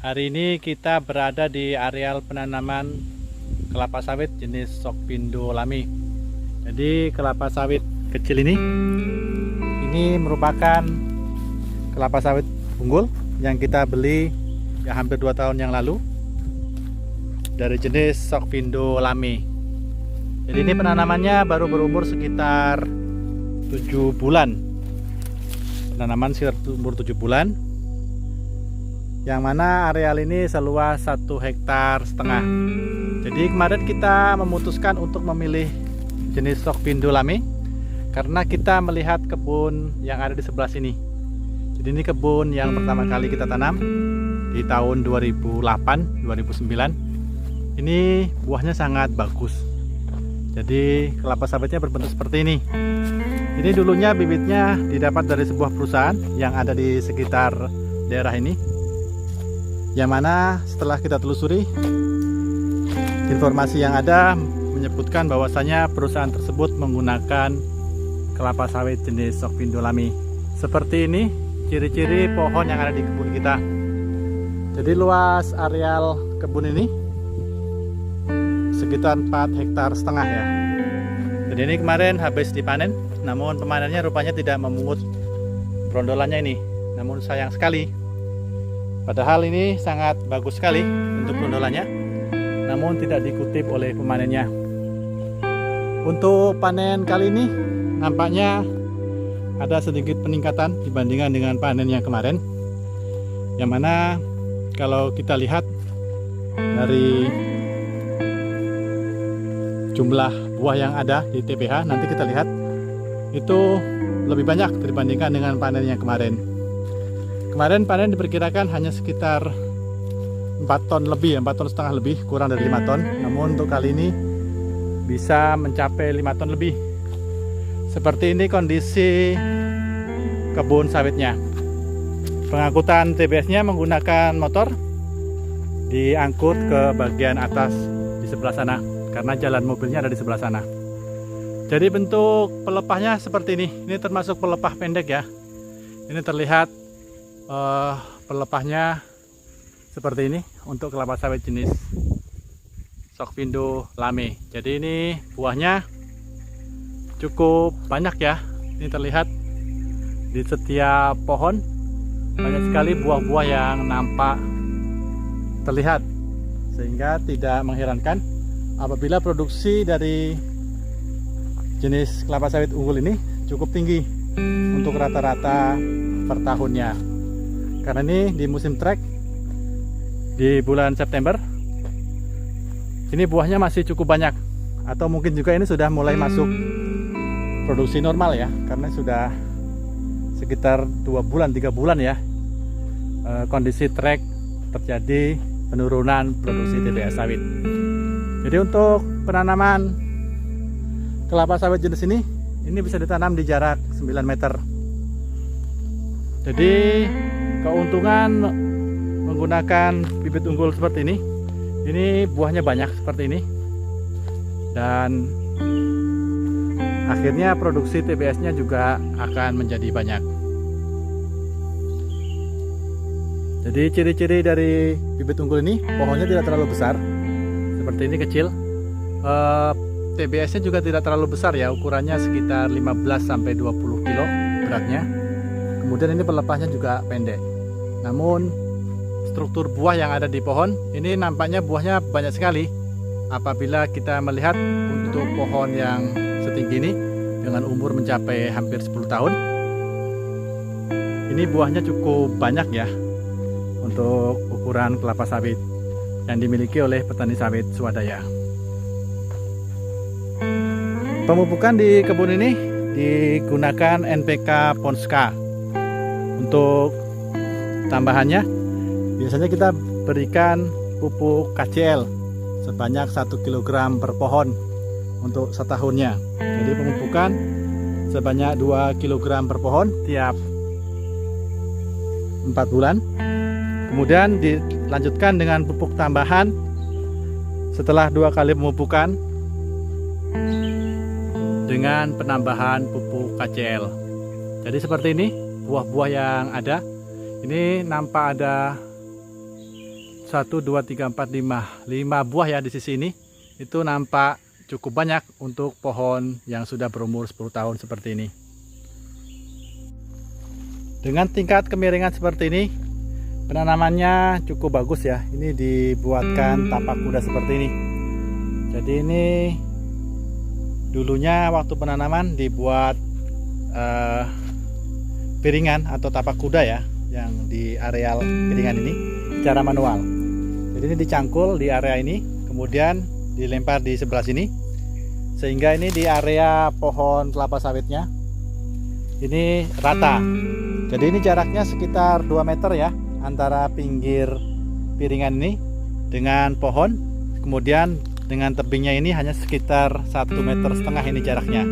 Hari ini kita berada di areal penanaman kelapa sawit jenis Sokpindo Lami. Jadi kelapa sawit kecil ini merupakan kelapa sawit unggul yang kita beli ya hampir 2 tahun yang lalu dari jenis Sokpindo Lami. Jadi ini penanamannya baru berumur sekitar 7 bulan. Penanaman sekitar umur 7 bulan. Yang mana areal ini seluas 1,5 hektar. Jadi kemarin kita memutuskan untuk memilih jenis Sokpindo Lami karena kita melihat kebun yang ada di sebelah sini. Jadi ini kebun yang pertama kali kita tanam di tahun 2008-2009. Ini buahnya sangat bagus. Jadi kelapa sawitnya berbentuk seperti ini. Ini dulunya bibitnya didapat dari sebuah perusahaan yang ada di sekitar daerah ini. Yang mana setelah kita telusuri, informasi yang ada menyebutkan bahwasanya perusahaan tersebut menggunakan kelapa sawit jenis Sokpindo Lami. Seperti ini ciri-ciri pohon yang ada di kebun kita. Jadi luas areal kebun ini sekitar 4,5 hektar ya. Jadi ini kemarin habis dipanen, namun pemanennya rupanya tidak memungut brondolannya ini. Namun sayang sekali. Padahal ini sangat bagus sekali untuk brondolannya, namun tidak dikutip oleh pemanennya. Untuk panen kali ini nampaknya ada sedikit peningkatan dibandingkan dengan panen yang kemarin. Yang mana kalau kita lihat dari jumlah buah yang ada di TPH, nanti kita lihat itu lebih banyak dibandingkan dengan panen yang kemarin. Kemarin panen diperkirakan hanya sekitar 4 ton lebih, 4,5 ton lebih, kurang dari 5 ton. Namun untuk kali ini bisa mencapai 5 ton lebih. Seperti ini kondisi kebun sawitnya. Pengangkutan TBS-nya menggunakan motor, diangkut ke bagian atas di sebelah sana, karena jalan mobilnya ada di sebelah sana. Jadi bentuk pelepahnya seperti ini. Ini termasuk pelepah pendek ya. Ini terlihat pelepahnya seperti ini untuk kelapa sawit jenis Sokpindo Lami. Jadi ini buahnya cukup banyak ya. Ini terlihat di setiap pohon banyak sekali buah-buah yang nampak terlihat, sehingga tidak mengherankan apabila produksi dari jenis kelapa sawit unggul ini cukup tinggi untuk rata-rata per tahunnya. Karena ini di musim trek di bulan September, ini buahnya masih cukup banyak, atau mungkin juga ini sudah mulai masuk produksi normal ya, karena sudah sekitar 2 bulan 3 bulan ya kondisi trek terjadi penurunan produksi TBS sawit. Jadi untuk penanaman kelapa sawit jenis ini bisa ditanam di jarak 9 meter. Jadi keuntungan menggunakan bibit unggul seperti ini buahnya banyak seperti ini, dan akhirnya produksi TBS-nya juga akan menjadi banyak. Jadi ciri-ciri dari bibit unggul ini, pohonnya tidak terlalu besar, seperti ini kecil. TBS-nya juga tidak terlalu besar ya, ukurannya sekitar 15-20 kilo beratnya. Kemudian ini pelepahnya juga pendek. Namun struktur buah yang ada di pohon ini nampaknya buahnya banyak sekali. Apabila kita melihat untuk pohon yang setinggi ini dengan umur mencapai hampir 10 tahun, ini buahnya cukup banyak ya untuk ukuran kelapa sawit yang dimiliki oleh petani sawit swadaya. Pemupukan di kebun ini digunakan NPK Ponska. Untuk tambahannya biasanya kita berikan pupuk KCL sebanyak 1 kg per pohon untuk setahunnya. Jadi pemupukan sebanyak 2 kg per pohon tiap 4 bulan. Kemudian dilanjutkan dengan pupuk tambahan setelah 2 kali pemupukan dengan penambahan pupuk KCL. Jadi seperti ini buah-buah yang ada. Ini nampak ada 1, 2, 3, 4, 5 buah ya di sisi ini. Itu nampak cukup banyak untuk pohon yang sudah berumur 10 tahun seperti ini. Dengan tingkat kemiringan seperti ini, penanamannya cukup bagus ya. Ini dibuatkan tapak kuda seperti ini. Jadi ini dulunya waktu penanaman dibuat piringan atau tapak kuda ya, yang di areal piringan ini secara manual. Jadi ini dicangkul di area ini, kemudian dilempar di sebelah sini, sehingga ini di area pohon kelapa sawitnya ini rata. Jadi ini jaraknya sekitar 2 meter ya antara pinggir piringan ini dengan pohon, kemudian dengan tebingnya ini hanya sekitar 1,5 meter ini jaraknya.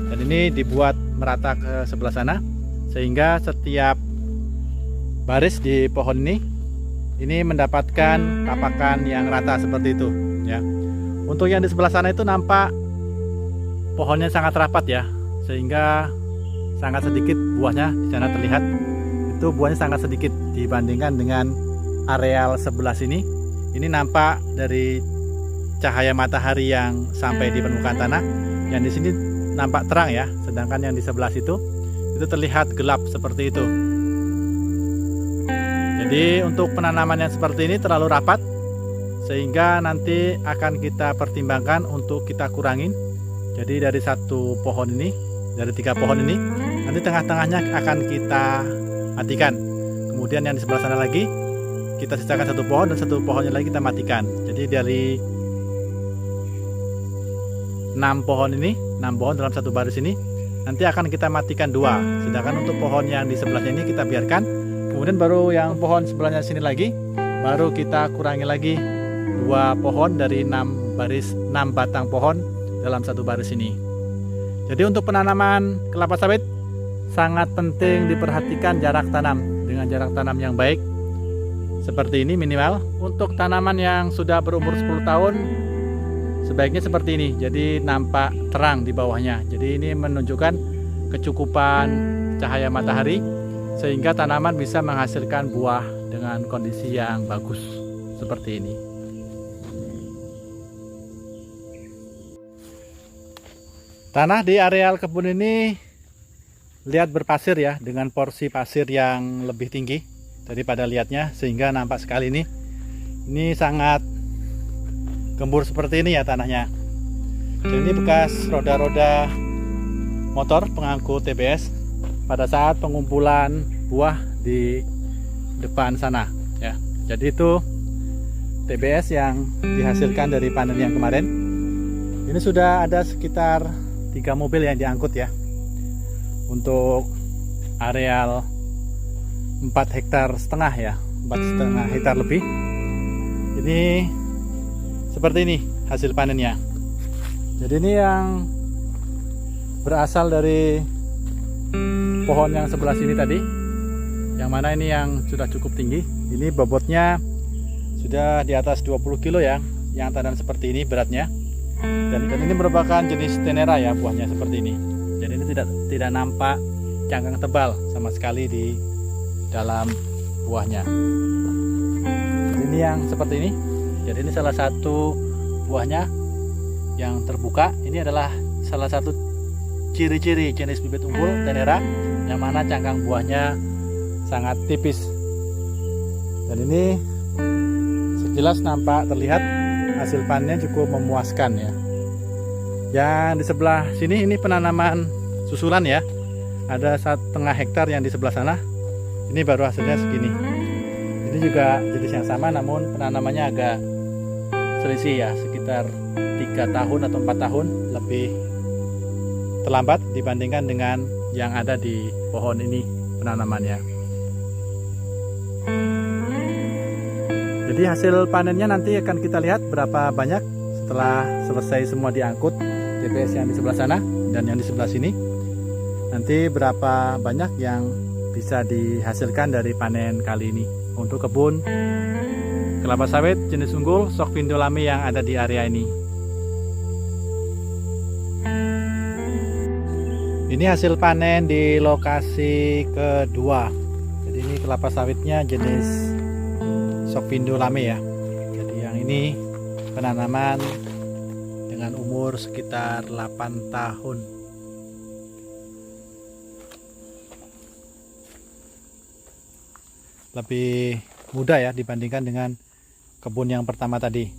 Dan ini dibuat merata ke sebelah sana, sehingga setiap baris di pohon ini mendapatkan tapakan yang rata seperti itu ya. Untuk yang di sebelah sana itu nampak pohonnya sangat rapat ya, sehingga sangat sedikit buahnya. Di sana terlihat itu buahnya sangat sedikit dibandingkan dengan areal sebelah sini. Ini nampak dari cahaya matahari yang sampai di permukaan tanah. Yang di sini nampak terang ya, sedangkan yang di sebelah situ itu terlihat gelap seperti itu. Jadi untuk penanaman yang seperti ini terlalu rapat, sehingga nanti akan kita pertimbangkan untuk kita kurangin. Jadi dari satu pohon ini, dari 3 pohon ini, nanti tengah-tengahnya akan kita matikan. Kemudian yang di sebelah sana lagi kita sisakan 1 pohon, dan 1 pohonnya lagi kita matikan. Jadi dari 6 pohon ini, 6 pohon dalam 1 baris ini, nanti akan kita matikan 2. Sedangkan untuk pohon yang di sebelahnya ini kita biarkan. Kemudian baru yang pohon sebelahnya sini lagi, baru kita kurangi lagi 2 pohon dari 6 batang pohon dalam 1 baris ini. Jadi untuk penanaman kelapa sawit sangat penting diperhatikan jarak tanam dengan jarak tanam yang baik seperti ini minimal. Untuk tanaman yang sudah berumur 10 tahun sebaiknya seperti ini, jadi nampak terang di bawahnya. Jadi ini menunjukkan kecukupan cahaya matahari sehingga tanaman bisa menghasilkan buah dengan kondisi yang bagus seperti ini. Tanah di areal kebun ini lihat berpasir ya, dengan porsi pasir yang lebih tinggi daripada lihatnya, sehingga nampak sekali ini. Ini sangat gembur seperti ini ya tanahnya. Jadi ini bekas roda-roda motor pengangkut TBS pada saat pengumpulan buah di depan sana ya. Jadi itu TBS yang dihasilkan dari panen yang kemarin. Ini sudah ada sekitar 3 mobil yang diangkut ya, untuk areal 4,5 hektar ya, 4,5 hektar lebih. Ini seperti ini hasil panennya. Jadi ini yang berasal dari pohon yang sebelah sini tadi, yang mana ini yang sudah cukup tinggi. Ini bobotnya sudah di atas 20 kilo ya, yang tanam seperti ini beratnya. Dan ini merupakan jenis tenera ya, buahnya seperti ini. Jadi ini tidak nampak cangkang tebal sama sekali di dalam buahnya. Jadi ini yang seperti ini. Jadi ini salah satu buahnya yang terbuka. Ini adalah salah satu ciri-ciri jenis bibit unggul tenera, yang mana cangkang buahnya sangat tipis. Dan ini sekilas nampak terlihat hasil panennya cukup memuaskan ya. Yang di sebelah sini ini penanaman susulan ya, ada 1,5 hektar yang di sebelah sana. Ini baru hasilnya segini. Ini juga jenis yang sama, namun penanamannya agak selisih ya, sekitar 3 tahun atau 4 tahun lebih terlambat dibandingkan dengan yang ada di pohon ini penanamannya. Jadi hasil panennya nanti akan kita lihat berapa banyak setelah selesai semua diangkut TBS yang di sebelah sana dan yang di sebelah sini. Nanti berapa banyak yang bisa dihasilkan dari panen kali ini untuk kebun kelapa sawit jenis unggul Sok Vindolami yang ada di area ini. Ini hasil panen di lokasi kedua. Jadi ini kelapa sawitnya jenis Sokvindo Lame ya. Jadi yang ini penanaman dengan umur sekitar 8 tahun. Lebih muda ya dibandingkan dengan kebun yang pertama tadi.